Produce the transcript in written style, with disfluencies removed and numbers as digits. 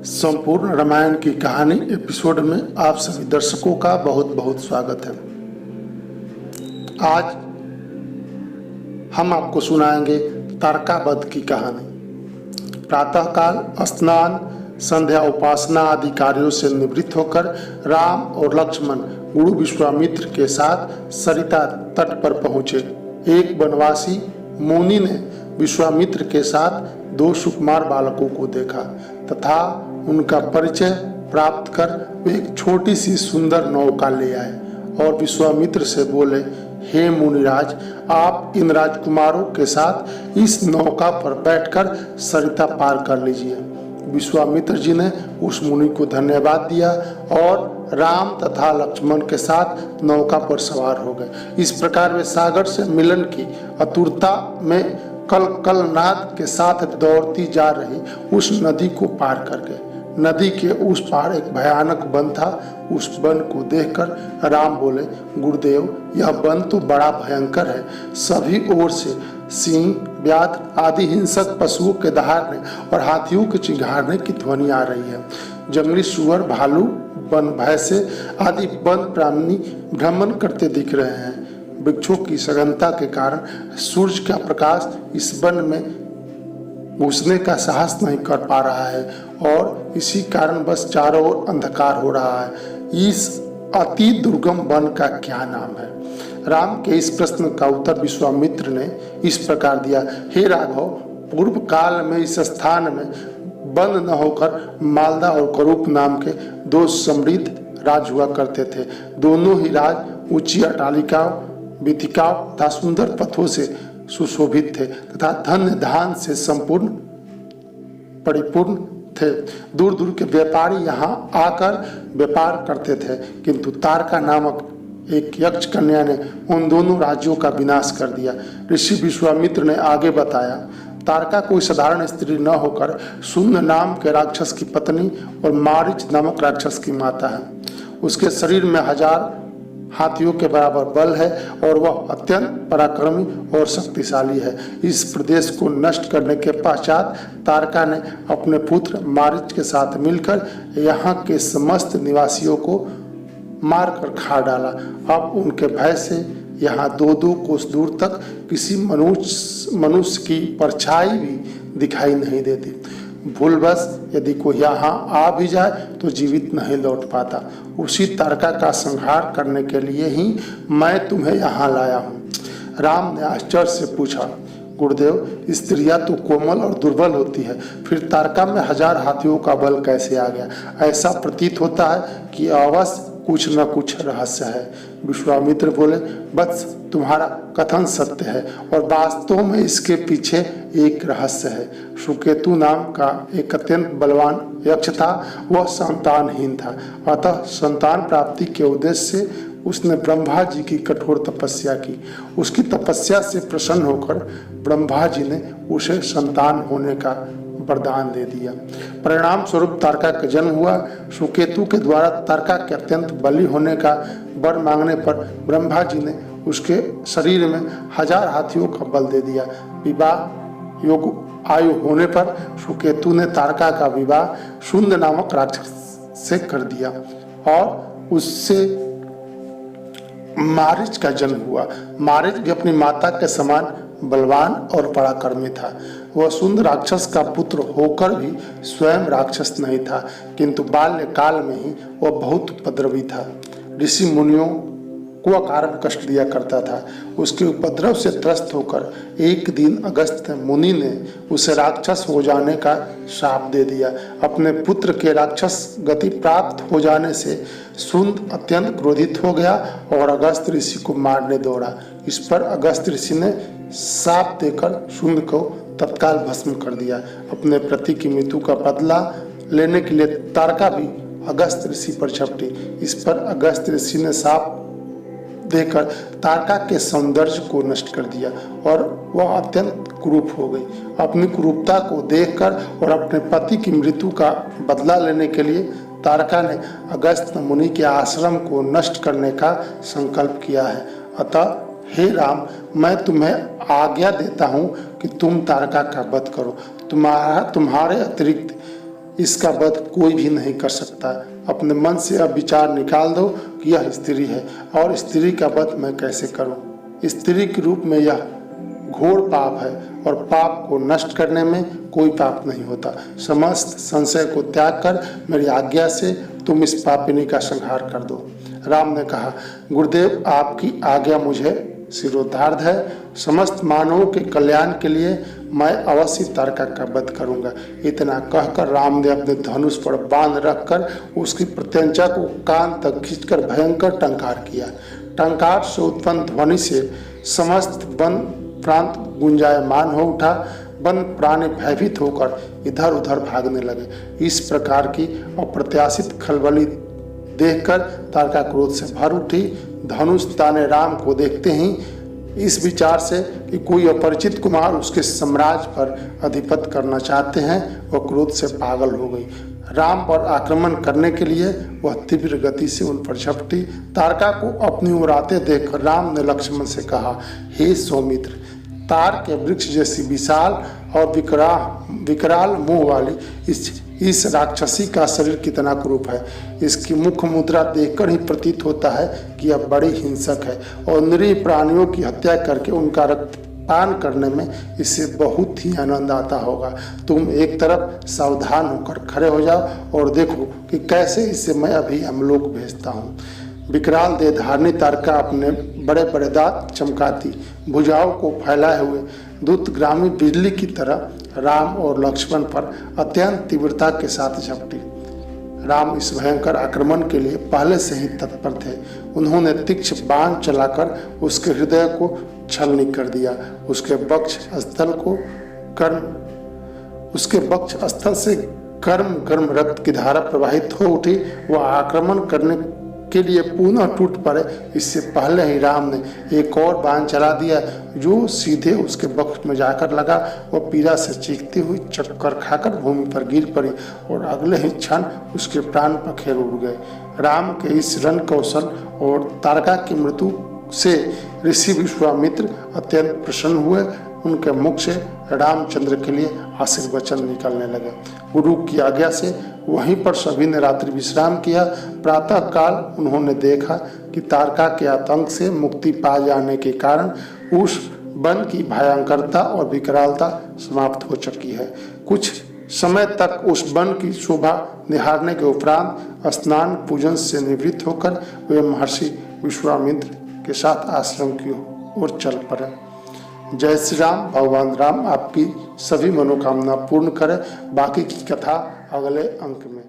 संपूर्ण रामायण की कहानी एपिसोड में आप सभी दर्शकों का बहुत बहुत स्वागत है। आज हम आपको सुनाएंगे तारकावध की कहानी। प्रातःकाल स्नान, संध्या, उपासना आदि कार्यों से निवृत्त होकर राम और लक्ष्मण गुरु विश्वामित्र के साथ सरिता तट पर पहुंचे। एक वनवासी मुनि ने विश्वामित्र के साथ दो सुकुमार बालकों को देखा तथा उनका परिचय प्राप्त कर वे एक छोटी सी सुंदर नौका ले आए और विश्वामित्र से बोले, हे मुनिराज, आप इन राजकुमारों के साथ इस नौका पर बैठकर सरिता पार कर लीजिए। विश्वामित्र जी ने उस मुनि को धन्यवाद दिया और राम तथा लक्ष्मण के साथ नौका पर सवार हो गए। इस प्रकार वे सागर से मिलन की आतुरता में कल कल नाद के साथ दौड़ती जा रही उस नदी को पार कर गए। नदी के उस पार एक भयानक वन था। उस वन को देखकर राम बोले, गुरुदेव, यह वन तो बड़ा भयंकर है। सभी ओर से सिंह, व्याघ्र आदि हिंसक पशुओं के दहाड़ने और हाथियों के चिंघाड़ने की ध्वनि आ रही है। जंगली सुअर, भालू, वन भैंसे आदि वन प्राणी भ्रमण करते दिख रहे हैं। वृक्षों की सघनता के कारण सूर्य का प्रकाश इस वन में घुसने का साहस नहीं कर पा रहा है और इसी कारण बस चारों ओर अंधकार हो रहा है। इस अति दुर्गम वन का क्या नाम है? राम के इस प्रश्न का उत्तर विश्वामित्र ने इस प्रकार दिया, हे राघव, पूर्व काल में इस स्थान में बंद न होकर मालदा और करूप नाम के दो समृद्ध राज हुआ करते थे। दोनों ही राज ऊंची अट्टालिकाओं, वीथिकाओं तथा सुंदर पथों से सुशोभित थे तथा धन्य धान से संपूर्ण परिपूर्ण थे। दूर दूर के व्यापारी यहाँ आकर व्यापार करते थे, किंतु तारका नामक एक यक्ष कन्या ने उन दोनों राज्यों का विनाश कर दिया। ऋषि विश्वामित्र ने आगे बताया, तारका कोई साधारण स्त्री न होकर शून्य नाम के राक्षस की पत्नी और मारीच नामक राक्षस की माता है। उसके शरीर में 1000 हाथियों के बराबर बल है और वह अत्यंत पराक्रमी और शक्तिशाली है। इस प्रदेश को नष्ट करने के पश्चात तारका ने अपने पुत्र मारीच के साथ मिलकर यहाँ के समस्त निवासियों को मारकर खा डाला। अब उनके भय से यहाँ 2-2 कोस दूर तक किसी मनुष्य की परछाई भी दिखाई नहीं देती। भूलवश यदि कोई यहाँ आ भी जाए तो जीवित नहीं लौट पाता। उसी तारका का संहार करने के लिए ही मैं तुम्हें यहाँ लाया हूँ। राम ने आश्चर्य से पूछा, गुरुदेव, स्त्रियां तो कोमल और दुर्बल होती है, फिर तारका में 1000 हाथियों का बल कैसे आ गया? ऐसा प्रतीत होता है कि अवश्य कुछ न कुछ रहस्य है। विश्वामित्र बोले, बस तुम्हारा कथन सत्य है और वास्तव में इसके पीछे एक रहस्य है। सुकेतु नाम का एक अत्यंत बलवान यक्ष था। वह संतानहीन था, अतः संतान प्राप्ति के उद्देश्य से उसने ब्रह्मा जी की कठोर तपस्या की। उसकी तपस्या से प्रसन्न होकर ब्रह्मा जी ने उसे संतान होने का वरदान दे दिया। परिणाम स्वरूप तारका का जन्म हुआ। सुकेतु के द्वारा तारका के अत्यंत बली होने का वर मांगने पर ब्रह्मा जी ने उसके शरीर में 1000 हाथियों का बल दे दिया। विवाह योग आयु होने पर सुकेतु ने तारका का विवाह शुंद नामक राक्षस से कर दिया और उससे मारीच का जन्म हुआ। मारीच भी अपनी माता के समान बलवान और पराक्रमी था। वह शुंद राक्षस का पुत्र होकर भी स्वयं राक्षस नहीं था, किंतु बाल्यकाल में ही वह बहुत उपद्रवी था। ऋषि मुनियों को अकारण कष्ट दिया करता था। उसके उपद्रव से त्रस्त होकर एक दिन अगस्त्य मुनि ने उसे राक्षस हो जाने का श्राप दे दिया। अपने पुत्र के राक्षस गति प्राप्त हो जाने से शुंद अत्यंत क्रोधित हो गया और अगस्त्य ऋषि को मारने दौड़ा। इस पर अगस्त्य ऋषि ने श्राप देकर शुंद को तत्काल भस्म कर दिया। अपने पति की मृत्यु का बदला लेने के लिए तारका भी अगस्त्य ऋषि पर झपटी। इस पर अगस्त्य ऋषि ने श्राप देकर तारका के सौंदर्य को नष्ट कर दिया और वह अत्यंत कुरूप हो गई। अपनी कुरूपता को देखकर और अपने पति की मृत्यु का बदला लेने के लिए तारका ने अगस्त्य मुनि के आश्रम को नष्ट करने का संकल्प किया है। अतः हे राम, मैं तुम्हें आज्ञा देता हूँ कि तुम तारका का वध करो। तुम्हारे अतिरिक्त इसका वध कोई भी नहीं कर सकता। अपने मन से अब विचार निकाल दो कि यह स्त्री है और स्त्री का वध मैं कैसे करूं। स्त्री के रूप में यह घोर पाप है और पाप को नष्ट करने में कोई पाप नहीं होता। समस्त संशय को त्याग कर मेरी आज्ञा से तुम इस पापिनी का संहार कर दो। राम ने कहा, गुरुदेव आपकी आज्ञा मुझे शिरोधार्य है। समस्त मानवों के कल्याण के लिए मैं अवश्य तारका का वध करूंगा। इतना कहकर राम ने अपने धनुष पर बाण रखकर उसकी प्रत्यंचा को कान तक खींचकर भयंकर टंकार किया। टंकार से उत्पन्न ध्वनि से समस्त वन प्रांत गुंजायमान हो उठा। वन प्राणी भयभीत होकर इधर उधर भागने लगे। इस प्रकार की अप्रत्याशित खलबली देखकर तारका क्रोध से भर उठी। धनुष ताने राम को देखते ही इस विचार से कि कोई अपरिचित कुमार उसके साम्राज्य पर अधिपत्य करना चाहते हैं, वह क्रोध से पागल हो गई। राम पर आक्रमण करने के लिए वह तीव्र गति से उन पर झपटी। तारका को अपनी ओर आते देख राम ने लक्ष्मण से कहा, हे सौमित्र, तार के वृक्ष जैसी विशाल और विकराल मुंह वाली इस राक्षसी का शरीर कितना क्रूप है। इसकी मुख मुद्रा देखकर ही प्रतीत होता है कि यह बड़ी हिंसक है और निरीह प्राणियों की हत्या करके उनका रक्तपान करने में इसे बहुत ही आनंद आता होगा। तुम एक तरफ सावधान होकर खड़े हो जाओ और देखो कि कैसे इसे मैं अभी हमलोक भेजता हूँ। विकराल देह धारणी तारका अपने बड़े बड़े दांत चमकाती भुजाओं को फैलाए हुए दूतग्रामी बिजली की तरह राम और लक्ष्मण पर अत्यंत तीव्रता के साथ झपटी। राम इस भयंकर आक्रमण के लिए पहले से ही तत्पर थे। उन्होंने तीक्ष्ण बाण चलाकर उसके हृदय को छलनी कर दिया। उसके वक्ष स्थल से गर्म गर्म रक्त की धारा प्रवाहित हो उठी। वह आक्रमण करने के लिए पुनः टूट पड़े। इससे पहले ही राम ने एक और बाण चला दिया जो सीधे उसके वक्ष में जाकर लगा। वह पीड़ा से चीखती हुई चक्कर खाकर भूमि पर गिर पड़ी और अगले ही क्षण उसके प्राण पखेर उड़ गए। राम के इस रण कौशल और तारका की मृत्यु से ऋषि विश्वामित्र अत्यंत प्रसन्न हुए। उनके मुख से रामचंद्र के लिए आशीर्वचन निकलने लगे। गुरु की आज्ञा से वहीं पर सभी ने रात्रि विश्राम किया। प्रातः काल उन्होंने देखा कि तारका के आतंक से मुक्ति पा जाने के कारण उस वन की भयंकरता और विकरालता समाप्त हो चुकी है। कुछ समय तक उस वन की शोभा निहारने के उपरांत स्नान पूजन से निवृत्त होकर वे महर्षि विश्वामित्र के साथ आश्रम की ओर चल पड़े। जय श्री राम। भगवान राम आपकी सभी मनोकामना पूर्ण करें। बाकी की कथा अगले अंक में।